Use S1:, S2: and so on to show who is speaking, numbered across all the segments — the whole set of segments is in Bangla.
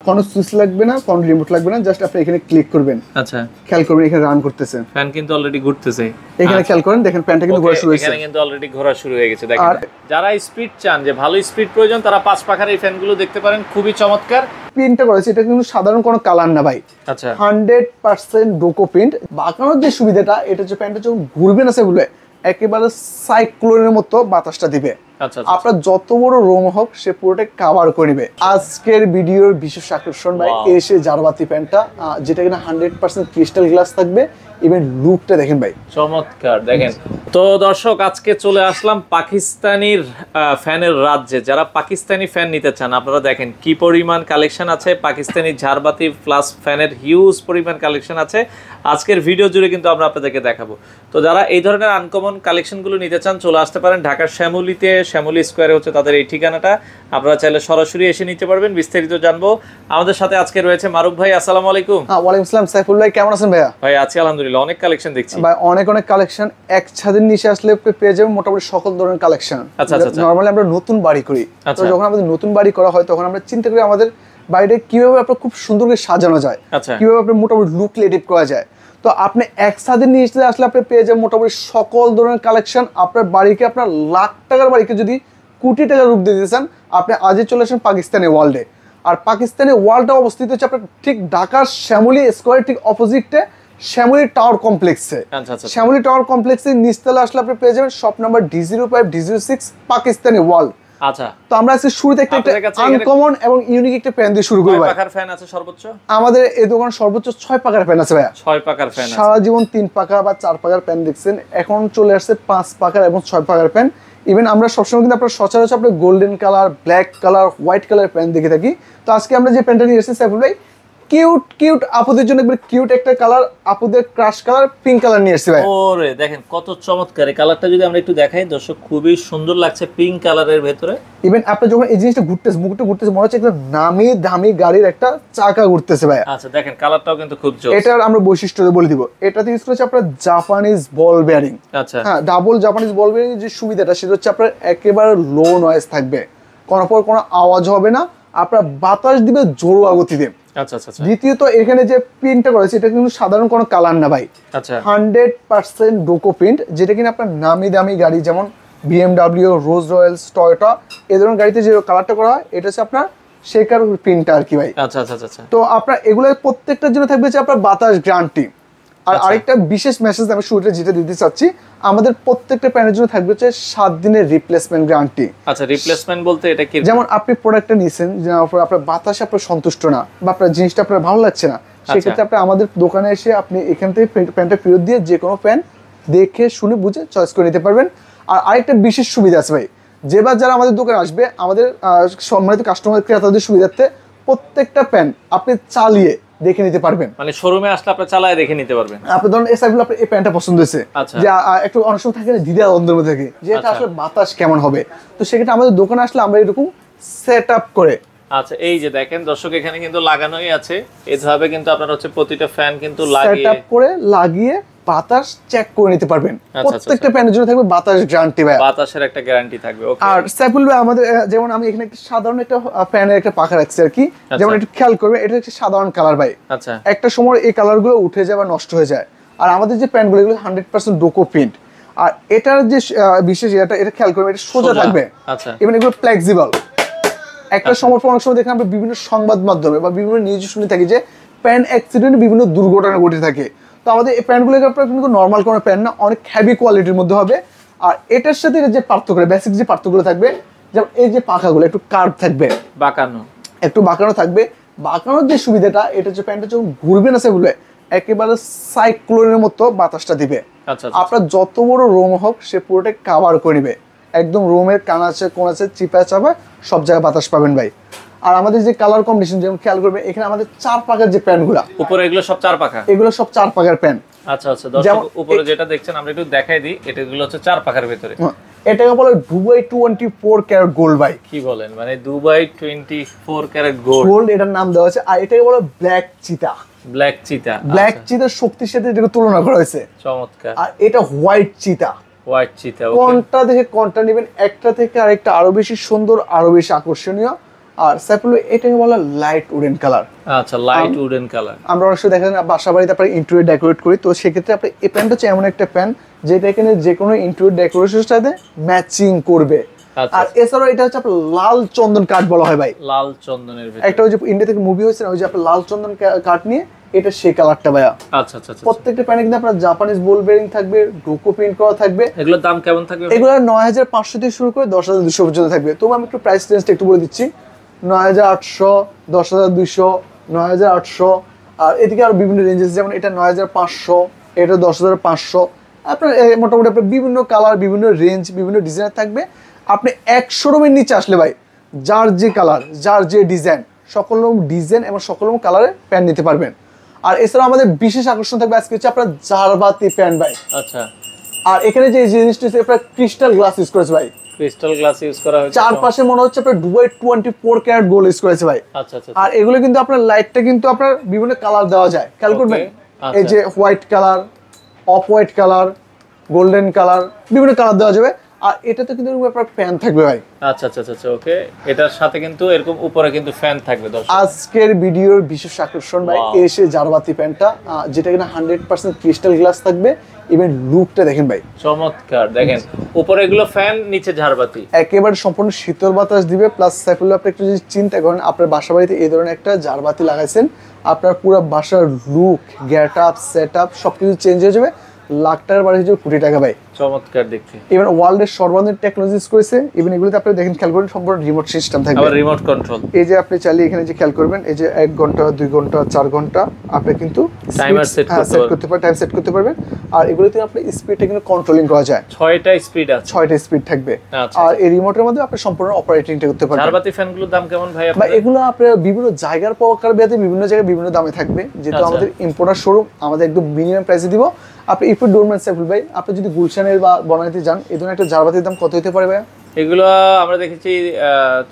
S1: কোনো সুইচ লাগবে না, কোনো রিমোট লাগবে না, জাস্ট আপনি এখানে ক্লিক করবেন।
S2: আচ্ছা,
S1: খেয়াল করবেন এখানে রান করতেছে,
S2: ফ্যান কিন্তু অলরেডি ঘুরতেছে।
S1: এখানে খেয়াল করেন, দেখেন ফ্যানটা কিন্তু ঘোরা শুরু হয়েছে,
S2: এখানে কিন্তু অলরেডি ঘোরা শুরু হয়ে গেছে। দেখেন যারা স্পিড চান, যে ভালো স্পিড প্রয়োজন, তারা 5 পাখার এই ফ্যানগুলো দেখতে পারেন, খুবই চমৎকার।
S1: প্রিন্টটা করেছে, এটা কিন্তু সাধারণ কোনো কালার না ভাই।
S2: আচ্ছা,
S1: 100% ডোকো প্রিন্ট। বাঁকানোর যে সুবিধাটা, এটা হচ্ছে প্যান্টটা যখন ঘুরবে না সেগুলো একেবারে সাইক্লোনের মতো বাতাসটা দিবে।
S2: আচ্ছা,
S1: আপনার যত বড় রোম হোক সে পুরোটা কভার করে নেবে। আজকের ভিডিওর বিশেষ আকর্ষণ ভাই এসে জারবাতি প্যান্টটা, যেটা কিনা 100% ক্রিস্টাল গ্লাস থাকবে। ইভেন লুকটা দেখেন ভাই,
S2: চমৎকার। দেখেন তো দর্শক, আজকে চলে আসলাম পাকিস্তানির ফ্যানের রাজ্যে। যারা পাকিস্তানি ফ্যান নিতে চান, আপনারা দেখেন কি পরিমাণ কালেকশন আছে। পাকিস্তানি ঝাড়বাতি প্লাস ফ্যানের হিউজ পরিমাণ কালেকশন আছে। আজকের ভিডিও জুড়ে কিন্তু আমরা আপনাদেরকে দেখাবো। তো যারা এই ধরনের আনকমন কালেকশনগুলো নিতে চান, চলে আসতে পারেন ঢাকার শ্যামলীতে, শ্যামলী স্কোয়ারে হচ্ছে তাদের এই ঠিকানাটা। আপনারা চাইলে সরাসরি এসে নিতে পারবেন। বিস্তারিত জানবো। আমাদের সাথে আজকে রয়েছে মারুফ ভাই। আসসালামু আলাইকুম।
S1: ওয়ালাইকুম আসসালাম। সাইফুল ভাই কেমন আছেন ভাইয়া?
S2: ভাই আছি আলহামদুলিল্লাহ, অনেক কালেকশন দেখছি
S1: ভাই, অনেক কালেকশন। এক ছাদের নিচে আসলে পেয়ে যাবেন মোটামুটি সকল ধরনের কালেকশন।
S2: আচ্ছা,
S1: নরমালি আমরা নতুন বাড়ি করি, তো যখন আমাদের নতুন বাড়ি করা হয় তখন আমরা চিন্তা করি আমাদের বাড়িটা কিভাবে আপনার খুব সুন্দর করে সাজানো যায়, কিভাবে আপনার মোটামুটি লুক ক্রিয়েটিভ করা যায়। তো আপনি এক ছাদের নিচে আসলে আপনি পেয়ে যাবেন মোটামুটি সকল ধরনের কালেকশন। আপনার বাড়িকে, আপনার লাখ টাকার বাড়িকে যদি কোটি টাকার রূপ দিতে চান, আপনি আজই চলে আসেন পাকিস্তানি ওয়ার্ল্ডে। আর পাকিস্তানি ওয়ার্ল্ডটা অবস্থিত হচ্ছে আপনার ঠিক ঢাকার শ্যামলী স্কোয়ার ঠিক অপোজিটে শ্যামলী টাওয়ার কমপ্লেক্সে। শ্যামলী টাওয়ার কমপ্লেক্সে নিচতলা আসলে আপনি পেয়ে যাবেন shop number D05 D06 Pakistani world.
S2: আচ্ছা,
S1: তো আমরা আজকে শুরুতে একটা আনকমন এবং ইউনিক একটা প্যান দিয়ে শুরু করব।
S2: 6 পাখার ফ্যান আছে সর্বোচ্চ
S1: আমাদের এই দোকানে, সর্বোচ্চ 6 পাখার ফ্যান আছে ভাইয়া।
S2: 6 পাখার ফ্যান আছে।
S1: সারা জীবন 3 পাখা বা 4 পাখার ফ্যান দেখছেন, এখন চলে আসছে 5 পাখার এবং 6 পাখার ফ্যান। ইভেন আমরা সবসময় কিন্তু আপনার সচরাচর আপনার golden colour, black colour, white colour pant দেখে থাকি। তো আজকে আমরা যে প্যান্টটা নিয়ে এসেছি সাইফুল ভাই, কিউট আপুদের জন্য একবার কিউট একটা কালার, আপুদের ক্রাশ কালার পিঙ্ক কালার নিয়ে এসেছি ভাই।
S2: ওরে দেখেন কত চমৎকার এই কালারটা, যদি আমরা একটু দেখাই দর্শক, খুবই সুন্দর লাগছে পিঙ্ক কালারের ভেতরে।
S1: ইভেন আপনি যখন এই জিনিসটা ঘুরতেছে, মুখটা ঘুরতেছে, মনে হচ্ছে একটা নামি দামি গাড়ির একটা চাকা ঘুরতেছে ভাই।
S2: আচ্ছা দেখেন কালারটাও কিন্তু খুব জোস।
S1: এটার আমরা বৈশিষ্ট্য বলে দিব, এটাতে ইউজ করেছে আপনার জাপানিজ বল বেয়ারিং।
S2: আচ্ছা,
S1: হ্যাঁ, ডাবল জাপানিজ বল বেয়ারিং যে সুবিধাটা, সেটা হচ্ছে আপনার একেবারে লো নয়েজ থাকবে, কোনো আওয়াজ হবে না, আপনার বাতাস দিবে জোরুয়া গতিতে।
S2: আচ্ছা,
S1: দ্বিতীয়ত এখানে যে প্রিন্টটা করেছে, এটা কিন্তু সাধারণ কোনো কালার না ভাই।
S2: আচ্ছা,
S1: 100% ডোকো প্রিন্ট, যেটা কিনা আপনার নামি দামি গাড়ি যেমন BMW, রোজ রয়েলস, টয়োটা, এই ধরনের গাড়িতে যে কালারটা করা হয়, এটা হচ্ছে আপনার শেকার প্রিন্টটা আর কি ভাই।
S2: আচ্ছা,
S1: তো আপনার এগুলো প্রত্যেকটার জন্য থাকবে যে আপনার বাতাস গ্যারান্টি। আর আরেকটা বিশেষ মেসেজ আমি শুরুতে যেটা দিতে চাচ্ছি, আমাদের প্রত্যেকটা প্যানের জন্য থাকবে হচ্ছে 7 দিনের রিপ্লেসমেন্ট গ্যারান্টি।
S2: আচ্ছা, রিপ্লেসমেন্ট বলতে এটা কি?
S1: যেমন আপনি প্রোডাক্টটা নিয়েছেন, আপনার বাতাসে আপনার সন্তুষ্ট না, বা আপনার জিনিসটা আপনার ভালো লাগছে না, সেক্ষেত্রে আপনি আমাদের দোকানে এসে আপনি এখান থেকে প্যান্টটা ফেরত দিয়ে যে কোনো প্যান্ট দেখে শুনে বুঝে চয়েস করে নিতে পারবেন। আর আরেকটা বিশেষ সুবিধা আছে ভাই, যেবার যারা আমাদের দোকানে আসবে, আমাদের সম্মানিত কাস্টমার ক্রেতাদের সুবিধার্থে প্রত্যেকটা প্যান্ট আপনি চালিয়ে দেখে নিতে পারবেন।
S2: মানে শোরুমে আসলে আপনি চালায় দেখে নিতে পারবেন।
S1: আপনি ধরুন এই সাইডগুলো আপনার এই প্যান্টটা পছন্দ হয়েছে, যে একটু অনেক সময় থাকে দ্বিধা দ্বন্দ্বের মধ্যে থাকে যে এটা আসলে বাতাস কেমন হবে, তো সেক্ষেত্রে আমাদের দোকানে আসলে আমরা এরকম সেট আপ করে।
S2: আচ্ছা, এই যে দেখেন দর্শক, এখানে কিন্তু লাগানোই আছে এইভাবে, কিন্তু আপনারা হচ্ছে প্রতিটা ফ্যান কিন্তু
S1: সেট আপ করে লাগিয়ে বাতাস চেক করে নিতে পারবেন। প্রত্যেকটা প্যানের জন্য থাকবে বাতাস গ্যারান্টি ভাই,
S2: বাতাসের একটা গ্যারান্টি থাকবে। ওকে।
S1: আর সাইফুল ভাই আমাদের যেমন আমি এখানে একটা সাধারণ একটা প্যানের একটা পাখা রাখছি আর কি, যেমন একটু খেয়াল করবে, এটা হচ্ছে সাধারণ কালার ভাই।
S2: আচ্ছা, একটা
S1: সময় এই কালারগুলো উঠে যায় বা নষ্ট হয়ে যায়। আর আমাদের যে প্যান্টগুলো, এগুলো 100% ডোকো প্রিন্ট। আর এটার যে বিশেষ এটা খেয়াল করবে, এটা সোজা থাকবে।
S2: আচ্ছা,
S1: এবং এগুলো ফ্লেক্সিবল। একটা সময় অনেক সময় দেখেন আমরা বিভিন্ন সংবাদ মাধ্যমে বা বিভিন্ন নিউজ শুনে থাকি যে প্যান অ্যাক্সিডেন্টে বিভিন্ন দুর্ঘটনা ঘটে থাকে। তো আমাদের এই প্যান্টগুলো আপনার কিন্তু নর্মাল কোনো প্যান্ট না, অনেক হেভি কোয়ালিটির মধ্যে হবে। আর এটার সাথে যে পার্থক্য, বেসিক যে পার্থক্য থাকবে, যেমন এই যে পাখাগুলো একটু কার্ভ থাকবে, একটু বাঁকানো থাকবে। বাঁকানোর যে সুবিধাটা, এটা হচ্ছে প্যান্টটা যখন ঘুরবে না সেগুলো একেবারে সাইক্লোনের মতো বাতাসটা দিবে। আপনার যত বড় রোম হোক সে পুরোটা কভার করে নেবে, একদম রুমের কানাচে কোনাচে চিপা চাপা সব জায়গায় বাতাস পাবেন ভাই। আর আমাদের যে কালার কম্বিনেশন, যেমন খেয়াল করবে এখানে আমাদের 4 পাখার যে প্যান্টগুলো উপরে, এগুলো সব 4 পাখা, এগুলো সব 4 পাখার প্যান্ট।
S2: আচ্ছা, দর্শক উপরে যেটা দেখছেন আমরা একটু দেখাই দিই, এটাগুলো হচ্ছে 4 পাখার ভিতরে।
S1: এটাকে বলে দুবাই 24 ক্যারেট গোল্ড ভাই।
S2: কি বলেন, মানে দুবাই 24 ক্যারেট গোল্ড
S1: এটার নাম দেওয়া আছে। আর এটাকে বলে ব্ল্যাক চিতা। ব্ল্যাক চিতার শক্তির সাথে এটাকে তুলনা করা হয়েছে।
S2: চমৎকার।
S1: আর এটা হোয়াইট চিতা। কোনটা দেখে কোনটা নেবেন, একটা থেকে আরেকটা আরো বেশি সুন্দর, আরো বেশি আকর্ষণীয়। আর সাইফুল এটাকে বলা লাইট উডেন কালার।
S2: আচ্ছা, লাইট উডেন কালার।
S1: আমরা অনেক সময় দেখা যায় বাসা বাড়িতে আপনার ইন্টেরিয়র ডেকোরেট করি, তো সেক্ষেত্রে আপনি এই প্যান্টটা হচ্ছে এমন একটা প্যান্ট যেটা এখানে যে কোনো ইন্টেরিয়র ডেকোরেশনের সাথে ম্যাচিং করবে। আর এছাড়াও এটা হচ্ছে আপনার লাল চন্দন কাঠ বলা হয় ভাই।
S2: লাল চন্দনের ভিতরে
S1: একটা ওই যে ইন্ডিয়া থেকে মুভি হয়েছে না, ওই যে আপনার লাল চন্দন কাঠ নিয়ে, এটা সেই কালারটা ভাইয়া।
S2: আচ্ছা আচ্ছা আচ্ছা।
S1: প্রত্যেকটা প্যান্টে কিন্তু আপনার জাপানিজ বোল বেরিং থাকবে, ডোকো প্রিন্ট করা থাকবে।
S2: এগুলোর দাম কেমন থাকবে?
S1: এগুলো 9500 থেকে শুরু করে 10200 পর্যন্ত থাকবে। তবু আমি একটু প্রাইস রেঞ্জটা একটু বলে দিচ্ছি, 9800, 10200, 9800, আর এদিকে আরো বিভিন্ন রেঞ্জেস, যেমন এটা 9500, এটা 10500। আপনার মোটামুটি আপনার বিভিন্ন কালার, বিভিন্ন রেঞ্জ, বিভিন্ন ডিজাইন থাকবে। আপনি 1 শোরুমের নিচে আসলে ভাই যার যে কালার, যার যে ডিজাইন, সকল রকম ডিজাইন এবং সকল রকম কালারের প্যান্ট নিতে পারবেন। আর এছাড়াও আমাদের বিশেষ আকর্ষণ থাকবে আজকে হচ্ছে আপনার জারবাতি প্যান্ট ভাই।
S2: আচ্ছা।
S1: আর এখানে যে জিনিসটা হচ্ছে আপনার ক্রিস্টাল গ্লাস ইউজ করেছে ভাই।
S2: ক্রিস্টাল গ্লাস ইউজ করা হয়েছে,
S1: চারপাশে মনে হচ্ছে আপনার দুবাই 24 ক্যারেট গোল্ড ইউজ করেছে ভাই।
S2: আচ্ছা আচ্ছা।
S1: আর এগুলো কিন্তু আপনার লাইটটা কিন্তু আপনার বিভিন্ন কালার দেওয়া যায়, খেয়াল করবেন। এই যে white colour, off white colour, golden colour, বিভিন্ন কালার দেওয়া যাবে। আর এটাতে কিন্তু আপনার ফ্যান থাকবে ভাই।
S2: আচ্ছা আচ্ছা আচ্ছা, ওকে। এটার সাথে কিন্তু এরকম উপরে কিন্তু ফ্যান থাকবে। দর্শক
S1: আজকের ভিডিওর বিশেষ আকর্ষণ ভাই এসে জারবাতি প্যান্টটা, যেটা কিনা 100% ক্রিস্টাল গ্লাস থাকবে। ইভেন লুকটা দেখেন ভাই,
S2: চমৎকার। দেখেন উপরে এগুলো ফ্যান, নিচে ঝাড়বাতি,
S1: একেবারে সম্পূর্ণ শীতল বাতাস দিবে। প্লাস সাইফুল আপনি একটু যদি চিন্তা করেন, আপনার বাসা বাড়িতে এই ধরনের একটা জারবাতি লাগাইছেন, আপনার পুরো বাসার look, get up, set up সবকিছু চেঞ্জ হয়ে যাবে। লাখ টাকার বাড়ি হচ্ছে কোটি টাকা ভাই।
S2: চমৎকার দেখতে।
S1: ইভেন ওয়ার্ল্ডের সর্বাধিক টেকনোলজি ইউজ করেছে। ইভেন এগুলোতে আপনি দেখেন, খেয়াল করেন, সম্পূর্ণ রিমোট সিস্টেম থাকবে,
S2: আবার রিমোট কন্ট্রোল।
S1: এই যে আপনি চাইলে এখানে যে খেয়াল করবেন, এই যে 1 ঘন্টা, 2 ঘন্টা, 4 ঘন্টা আপনি কিন্তু
S2: টাইমার সেট
S1: করতে পারবেন, টাইম সেট করতে পারবেন। আর এগুলোতে আপনি স্পিডটা কিন্তু কন্ট্রোলিং করা যায়।
S2: 6টা স্পিড আছে,
S1: 6টা স্পিড থাকবে। আর এই রিমোটের মধ্যে আপনি সম্পূর্ণ অপারেটিংটা করতে পারবেন।
S2: জারবাতি ফ্যানগুলোর দাম কেমন ভাই?
S1: বা এগুলো আপনার বিভিন্ন জায়গার প্রকার ভেদে বিভিন্ন জায়গায় বিভিন্ন দামে থাকবে। যেহেতু আমাদের ইম্পোর্টার শোরুম, আমাদের একদম মিনিমাম প্রাইসে দিব। আপনি ইফুড ডোরম্যান সাইফুল ভাই, আপনি যদি গুলশানের বা বনানীতে যান, এই ধরনের একটা জারবাতির দাম কত হতে পারে ভাই?
S2: এগুলো আমরা দেখেছি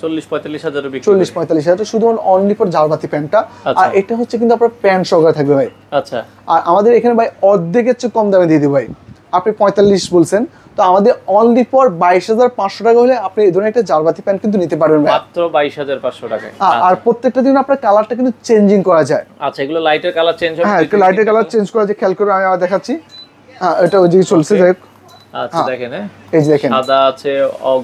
S2: 40-45 হাজার,
S1: 40-45 হাজার, শুধুমাত্র অনলি ফর জারবাতি প্যান্টটা। আর এটা হচ্ছে কিন্তু আপনার প্যান্ট সহকারে থাকবে ভাই।
S2: আচ্ছা।
S1: আর আমাদের এখানে ভাই অর্ধেকের চেয়ে কম দামে দিয়ে দিই ভাই। আপনি 45 বলছেন, তো আমাদের অনলি ফর 22,500 টাকা হলে আপনি এই ধরনের একটা জারবাতি প্যান্ট কিন্তু নিতে পারবেন ভাই,
S2: মাত্র 22,500 টাকায়।
S1: আর প্রত্যেকটা দিন আপনার কালারটা কিন্তু চেঞ্জিং করা যায়।
S2: আচ্ছা, এগুলো লাইটের কালার চেঞ্জ হবে?
S1: হ্যাঁ, একটু লাইটের কালার চেঞ্জ করা যায়, খেয়াল করে আমি দেখাচ্ছি। এটা ওইদিকে চলছে, যাই হোক।
S2: আচ্ছা, দেখেন
S1: এই যে দেখেন,
S2: সাদা আছে,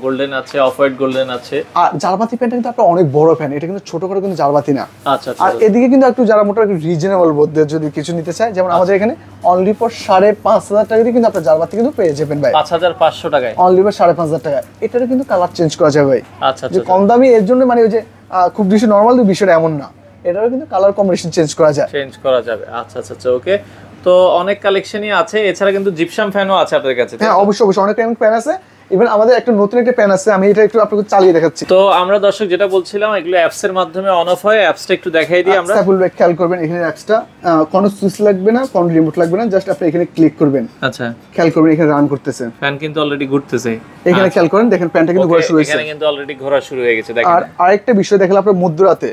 S2: গোল্ডেন আছে, অফ হোয়াইট গোল্ডেন আছে।
S1: আর জারবাতি প্যান্টটা কিন্তু আপনার অনেক বড় প্যান্ট, এটা কিন্তু ছোট করে কিন্তু জারবাতি না।
S2: আচ্ছা।
S1: আর এদিকে কিন্তু একটু যারা মোটা একটু রিজনেবল মধ্যে যদি কিছু নিতে চায়, যেমন আমাদের এখানে অনলি ফর 5,500 টাকা দিয়ে কিন্তু আপনার জারবাতি কিন্তু পেয়ে যাবেন ভাই।
S2: 5,500 টাকায়
S1: অনলি ফর 5,500 টাকা। এটারও কিন্তু কালার চেঞ্জ করা যাবে ভাই।
S2: আচ্ছা।
S1: যে কম দামি এর জন্য মানে ওই যে খুব বেশি নরমাল বিষয়টা এমন না, এটারও কিন্তু কালার কম্বিনেশন চেঞ্জ করা যায়।
S2: আচ্ছা আচ্ছা, ওকে। তো অনেক কালেকশনই আছে, এছাড়া কিন্তু জিপসাম ফ্যানও আছে আপনাদের কাছে?
S1: হ্যাঁ, অবশ্যই অনেক প্যান আছে। ইভেন আমাদের একটা নতুন একটা প্যান আছে, আমি এটা একটু আপনাকে চালিয়ে দেখাচ্ছি।
S2: তো আমরা দর্শক যেটা বলছিলাম, এগুলো অ্যাপস এর মাধ্যমে অন অফ হয়। অ্যাপসটা একটু দেখাই দিই আমরা।
S1: সাইফুল ভাই খেয়াল করবেন, এখানে অ্যাপসটা কোনো সুইচ লাগবে না, কোনো রিমোট লাগবে না, জাস্ট আপনি এখানে ক্লিক করবেন।
S2: আচ্ছা,
S1: খেয়াল করবেন এখানে রান করতেছে,
S2: ফ্যান কিন্তু অলরেডি ঘুরতেছে।
S1: এখানে খেয়াল করেন, দেখেন প্যানটা কিন্তু ঘোরা শুরু হয়েছে।
S2: এখানে কিন্তু অলরেডি ঘোরা শুরু হয়ে গেছে, দেখেন।
S1: আর আরেকটা বিষয় দেখেন, আপনার মধ্যরাতে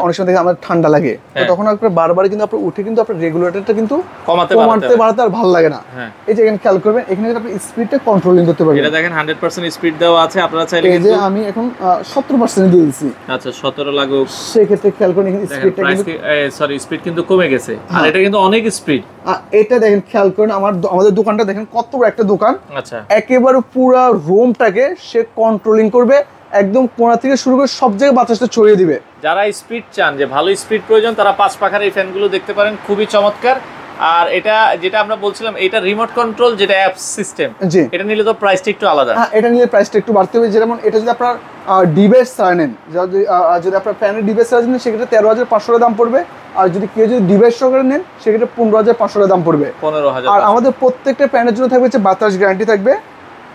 S1: অনেক সময় দেখেন আমার ঠান্ডা লাগে, তো তখন আপনার বারবার কিন্তু আপনার উঠে কিন্তু আপনার রেগুলেটরটা কিন্তু কমাতে বাড়াতে আর ভালো লাগে না। এই যে এখানে খেয়াল করবেন, এখানে আপনি স্পিডটা কন্ট্রোলিং করতে পারবেন।
S2: এটা দেখেন 100% স্পিড দেওয়া আছে, আপনারা চাইলে
S1: কিন্তু এই যে আমি এখন 17% দিয়ে দিয়েছি।
S2: আচ্ছা, 17 লাগুক।
S1: সেই ক্ষেত্রে খেয়াল করেন এখানে স্পিডটা কিন্তু
S2: স্পিড কিন্তু কমে গেছে, আর এটা কিন্তু অনেক স্পিড।
S1: এটা দেখেন, খেয়াল করেন আমাদের দোকানটা দেখেন কত বড় একটা দোকান।
S2: আচ্ছা,
S1: একেবারে পুরো রুমটাকে সে কন্ট্রোলিং করবে, একদম কোণা থেকে শুরু করে সব জায়গায় বাতাসটা ছড়িয়ে দিবে।
S2: যারা স্পিড চান, যে ভালো স্পিড প্রয়োজন, তারা 5 পাখার এই ফ্যানগুলো দেখতে পারেন, খুবই চমৎকার। আর এটা যেটা আমরা বলছিলাম, এটা রিমোট কন্ট্রোল, যেটা অ্যাপ সিস্টেম, এটা নিলে তো প্রাইসটা একটু আলাদা।
S1: হ্যাঁ, এটা নিলে প্রাইসটা একটু বাড়তে হবে। যেমন এটা যদি আপনার ডিভাইস ছাড়া নেন, যদি আপনার ফ্যানের ডিভাইস ছাড়া নেন, সেক্ষেত্রে 13,500 দাম পড়বে। আর যদি কেউ যদি ডিভাইস সহকারে নেন, সেক্ষেত্রে 15,500 দাম পড়বে।
S2: 15,000।
S1: আর আমাদের প্রত্যেকটা প্যানের জন্য থাকবে হচ্ছে বাতাস গ্যারান্টি থাকবে।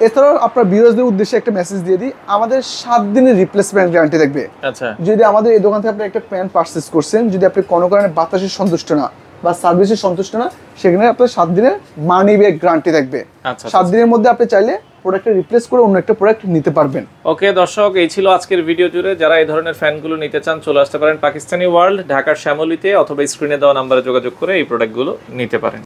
S1: এছাড়াও আপনার ভিউয়ারদের উদ্দেশ্যে একটা মেসেজ দিয়ে দিই, আমাদের 7 দিনের রিপ্লেসমেন্ট গ্যারান্টি থাকবে।
S2: আচ্ছা, যদি
S1: আমাদের এই দোকান থেকে আপনি একটা প্যান পারচেজ করছেন, যদি আপনি কোনো কারণে বাতাসে সন্তুষ্ট না বা সার্ভিসে সন্তুষ্ট না, সেখানে আপনার 7 দিনের মানি ব্যাক গ্যারান্টি থাকবে। 7 দিনের মধ্যে আপনি চাইলে প্রোডাক্টটা রিপ্লেস করে অন্য একটা প্রোডাক্ট নিতে পারবেন।
S2: ওকে দর্শক, এই ছিল আজকের ভিডিও জুড়ে। যারা এই ধরনের ফ্যানগুলো নিতে চান, চলে আসতে পারেন পাকিস্তানি ওয়ার্ল্ড, ঢাকার শ্যামলীতে, অথবা স্ক্রিনে দেওয়া নাম্বারে যোগাযোগ করে এই প্রোডাক্টগুলো নিতে পারেন।